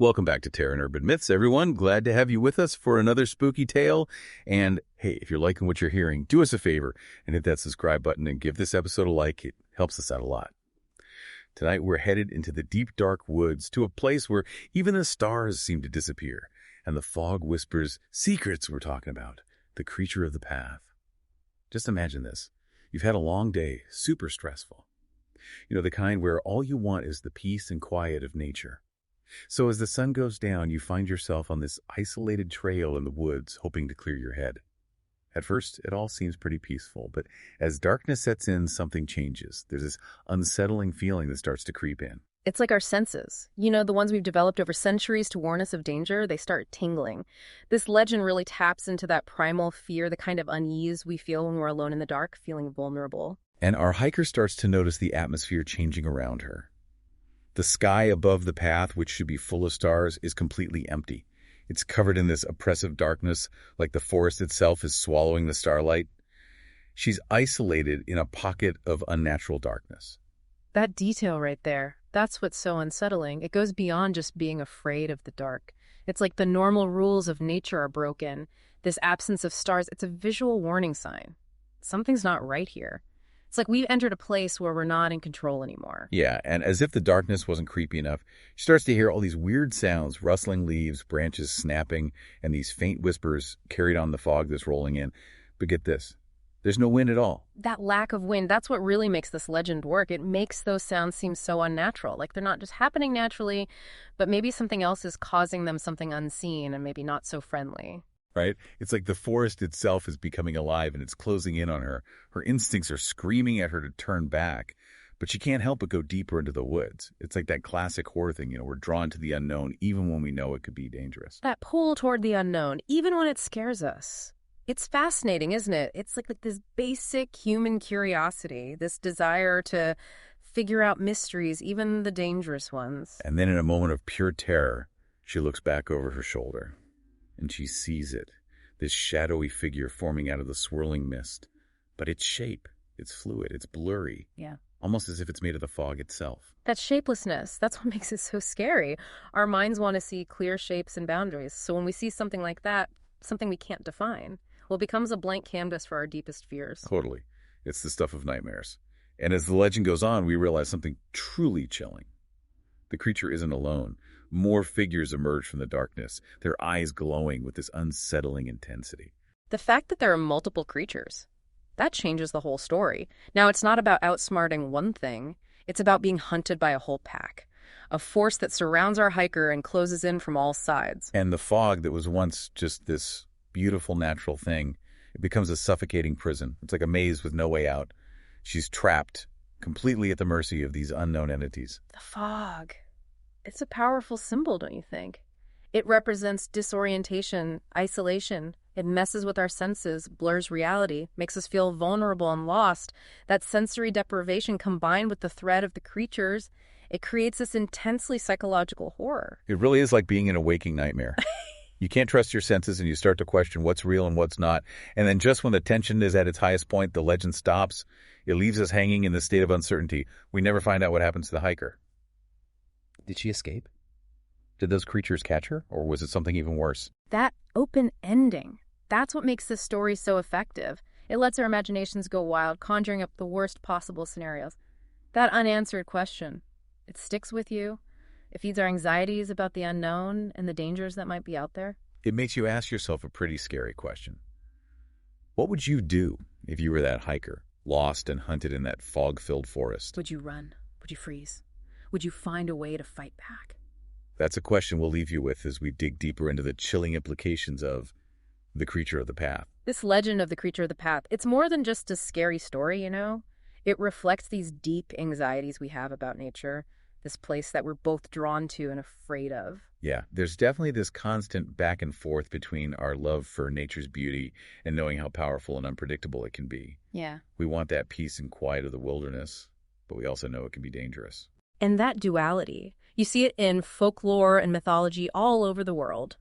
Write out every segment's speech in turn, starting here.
Welcome back to Terror and Urban Myths, everyone. Glad to have you with us for another spooky tale. And hey, if you're liking what you're hearing, do us a favor and hit that subscribe button and give this episode a like. It helps us out a lot. Tonight, we're headed into the deep, dark woods to a place where even the stars seem to disappear and the fog whispers secrets we're talking about, the creature of the path. Just imagine this. You've had a long day, super stressful. You know, the kind where all you want is the peace and quiet of nature. So as the sun goes down, you find yourself on this isolated trail in the woods, hoping to clear your head. At first, it all seems pretty peaceful, but as darkness sets in, something changes. There's this unsettling feeling that starts to creep in. It's like our senses. You know, the ones we've developed over centuries to warn us of danger, they start tingling. This legend really taps into that primal fear, the kind of unease we feel when we're alone in the dark, feeling vulnerable. And our hiker starts to notice the atmosphere changing around her. The sky above the path, which should be full of stars, is completely empty. It's covered in this oppressive darkness, like the forest itself is swallowing the starlight. She's isolated in a pocket of unnatural darkness. That detail right there, that's what's so unsettling. It goes beyond just being afraid of the dark. It's like the normal rules of nature are broken. This absence of stars, it's a visual warning sign. Something's not right here. It's like we've entered a place where we're not in control anymore. Yeah, and as if the darkness wasn't creepy enough, she starts to hear all these weird sounds, rustling leaves, branches snapping, and these faint whispers carried on the fog that's rolling in. But get this, there's no wind at all. That lack of wind, that's what really makes this legend work. It makes those sounds seem so unnatural, like they're not just happening naturally, but maybe something else is causing them, something unseen and maybe not so friendly. Right? It's like the forest itself is becoming alive and it's closing in on her. Her instincts are screaming at her to turn back, but she can't help but go deeper into the woods. It's like that classic horror thing, we're drawn to the unknown even when we know it could be dangerous. That pull toward the unknown, even when it scares us. It's fascinating, isn't it? It's like this basic human curiosity, this desire to figure out mysteries, even the dangerous ones. And then in a moment of pure terror, she looks back over her shoulder. And she sees it, this shadowy figure forming out of the swirling mist. But its shape, it's fluid, it's blurry. Yeah. Almost as if it's made of the fog itself. That shapelessness, that's what makes it so scary. Our minds want to see clear shapes and boundaries. So when we see something like that, something we can't define, well, it becomes a blank canvas for our deepest fears. Totally. It's the stuff of nightmares. And as the legend goes on, we realize something truly chilling. The creature isn't alone. More figures emerge from the darkness, their eyes glowing with this unsettling intensity. The fact that there are multiple creatures, that changes the whole story. Now, it's not about outsmarting one thing. It's about being hunted by a whole pack, a force that surrounds our hiker and closes in from all sides. And the fog that was once just this beautiful natural thing, it becomes a suffocating prison. It's like a maze with no way out. She's trapped, completely at the mercy of these unknown entities. The fog. It's a powerful symbol, don't you think? It represents disorientation, isolation. It messes with our senses, blurs reality, makes us feel vulnerable and lost. That sensory deprivation combined with the threat of the creatures, it creates this intensely psychological horror. It really is like being in a waking nightmare. You can't trust your senses and you start to question what's real and what's not. And then just when the tension is at its highest point, the legend stops. It leaves us hanging in this state of uncertainty. We never find out what happens to the hiker. Did she escape? Did those creatures catch her? Or was it something even worse? That open ending, that's what makes this story so effective. It lets our imaginations go wild, conjuring up the worst possible scenarios. That unanswered question, it sticks with you. It feeds our anxieties about the unknown and the dangers that might be out there. It makes you ask yourself a pretty scary question. What would you do if you were that hiker, lost and hunted in that fog-filled forest? Would you run? Would you freeze? Would you find a way to fight back? That's a question we'll leave you with as we dig deeper into the chilling implications of the creature of the path. This legend of the creature of the path, it's more than just a scary story, It reflects these deep anxieties we have about nature, this place that we're both drawn to and afraid of. Yeah, there's definitely this constant back and forth between our love for nature's beauty and knowing how powerful and unpredictable it can be. Yeah. We want that peace and quiet of the wilderness, but we also know it can be dangerous. And that duality, you see it in folklore and mythology all over the world.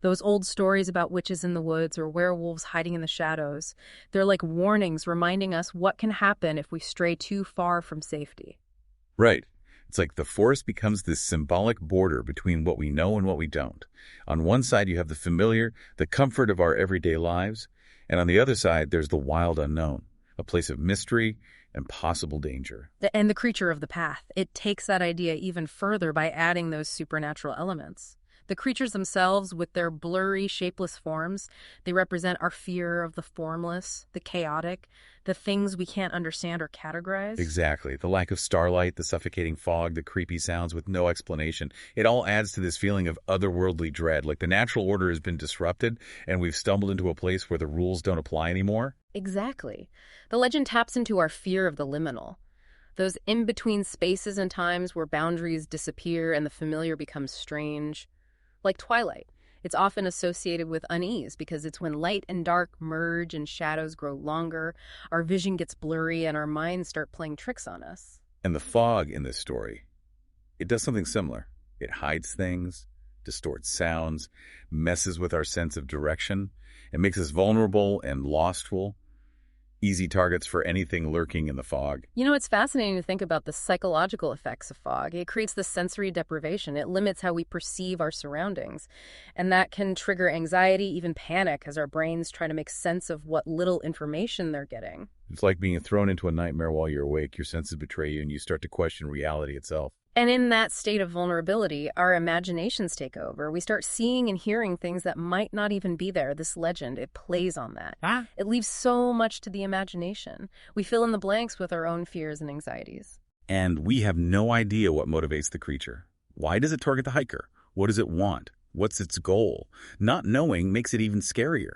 Those old stories about witches in the woods or werewolves hiding in the shadows, they're like warnings reminding us what can happen if we stray too far from safety. Right. It's like the forest becomes this symbolic border between what we know and what we don't. On one side, you have the familiar, the comfort of our everyday lives, and on the other side, there's the wild unknown, a place of mystery and possible danger. And the creature of the path. It takes that idea even further by adding those supernatural elements. The creatures themselves, with their blurry, shapeless forms, they represent our fear of the formless, the chaotic, the things we can't understand or categorize. Exactly. The lack of starlight, the suffocating fog, the creepy sounds with no explanation. It all adds to this feeling of otherworldly dread, like the natural order has been disrupted and we've stumbled into a place where the rules don't apply anymore. Exactly. The legend taps into our fear of the liminal. Those in-between spaces and times where boundaries disappear and the familiar becomes strange. Like twilight, it's often associated with unease because it's when light and dark merge and shadows grow longer, our vision gets blurry, and our minds start playing tricks on us. And the fog in this story, it does something similar. It hides things, distorts sounds, messes with our sense of direction. It makes us vulnerable and lostful, easy targets for anything lurking in the fog. You know, it's fascinating to think about the psychological effects of fog. It creates the sensory deprivation. It limits how we perceive our surroundings. And that can trigger anxiety, even panic, as our brains try to make sense of what little information they're getting. It's like being thrown into a nightmare while you're awake. Your senses betray you and you start to question reality itself. And in that state of vulnerability, our imaginations take over. We start seeing and hearing things that might not even be there. This legend, it plays on that. It leaves so much to the imagination. We fill in the blanks with our own fears and anxieties. And we have no idea what motivates the creature. Why does it target the hiker? What does it want? What's its goal? Not knowing makes it even scarier.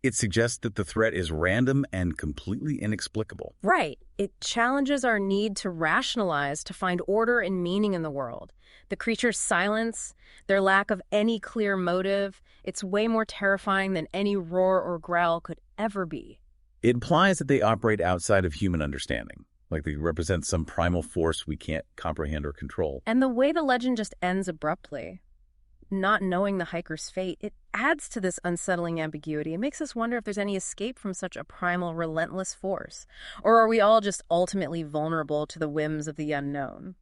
It suggests that the threat is random and completely inexplicable. Right. It challenges our need to rationalize, to find order and meaning in the world. The creature's silence, their lack of any clear motive, it's way more terrifying than any roar or growl could ever be. It implies that they operate outside of human understanding, like they represent some primal force we can't comprehend or control. And the way the legend just ends abruptly, not knowing the hiker's fate, it adds to this unsettling ambiguity. It makes us wonder if there's any escape from such a primal, relentless force. Or are we all just ultimately vulnerable to the whims of the unknown?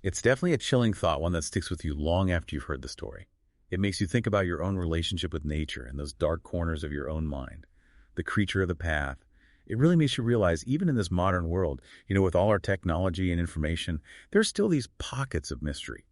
It's definitely a chilling thought, one that sticks with you long after you've heard the story. It makes you think about your own relationship with nature and those dark corners of your own mind. The creature of the path. It really makes you realize, even in this modern world, with all our technology and information, there's still these pockets of mystery.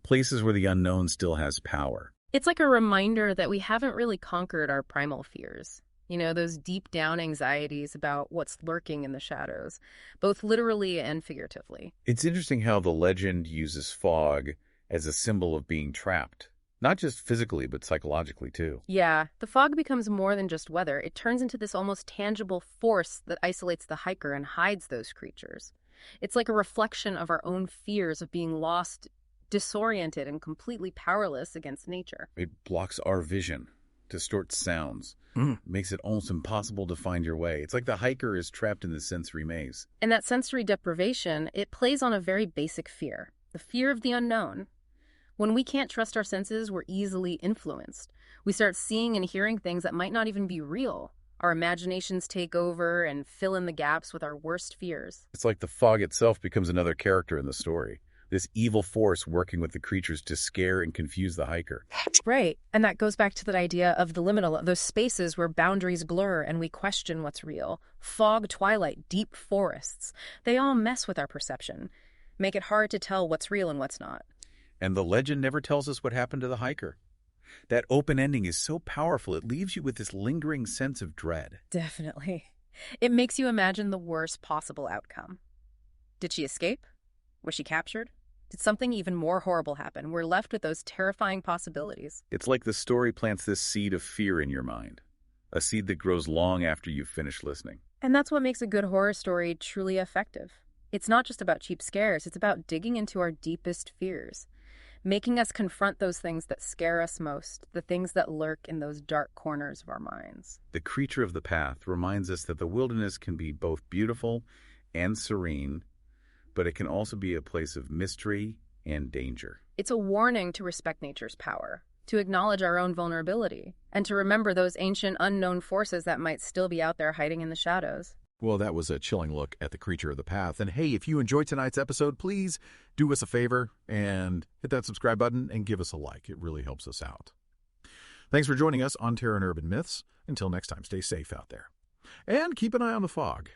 Places where the unknown still has power. It's like a reminder that we haven't really conquered our primal fears. Those deep down anxieties about what's lurking in the shadows, both literally and figuratively. It's interesting how the legend uses fog as a symbol of being trapped. Not just physically, but psychologically too. Yeah, the fog becomes more than just weather. It turns into this almost tangible force that isolates the hiker and hides those creatures. It's like a reflection of our own fears of being lost, disoriented, and completely powerless against nature. It blocks our vision, distorts sounds, makes it almost impossible to find your way. It's like the hiker is trapped in the sensory maze. And that sensory deprivation, it plays on a very basic fear, the fear of the unknown. When we can't trust our senses, we're easily influenced. We start seeing and hearing things that might not even be real. Our imaginations take over and fill in the gaps with our worst fears. It's like the fog itself becomes another character in the story. This evil force working with the creatures to scare and confuse the hiker. Right. And that goes back to that idea of the liminal, those spaces where boundaries blur and we question what's real. Fog, twilight, deep forests. They all mess with our perception, make it hard to tell what's real and what's not. And the legend never tells us what happened to the hiker. That open ending is so powerful, it leaves you with this lingering sense of dread. Definitely. It makes you imagine the worst possible outcome. Did she escape? Was she captured? Did something even more horrible happen? We're left with those terrifying possibilities. It's like the story plants this seed of fear in your mind, a seed that grows long after you've finished listening. And that's what makes a good horror story truly effective. It's not just about cheap scares, it's about digging into our deepest fears, making us confront those things that scare us most, the things that lurk in those dark corners of our minds. The creature of the path reminds us that the wilderness can be both beautiful and serene, but it can also be a place of mystery and danger. It's a warning to respect nature's power, to acknowledge our own vulnerability, and to remember those ancient unknown forces that might still be out there hiding in the shadows. Well, that was a chilling look at the creature of the path. And hey, if you enjoyed tonight's episode, please do us a favor and hit that subscribe button and give us a like. It really helps us out. Thanks for joining us on Terror and Urban Myths. Until next time, stay safe out there. And keep an eye on the fog.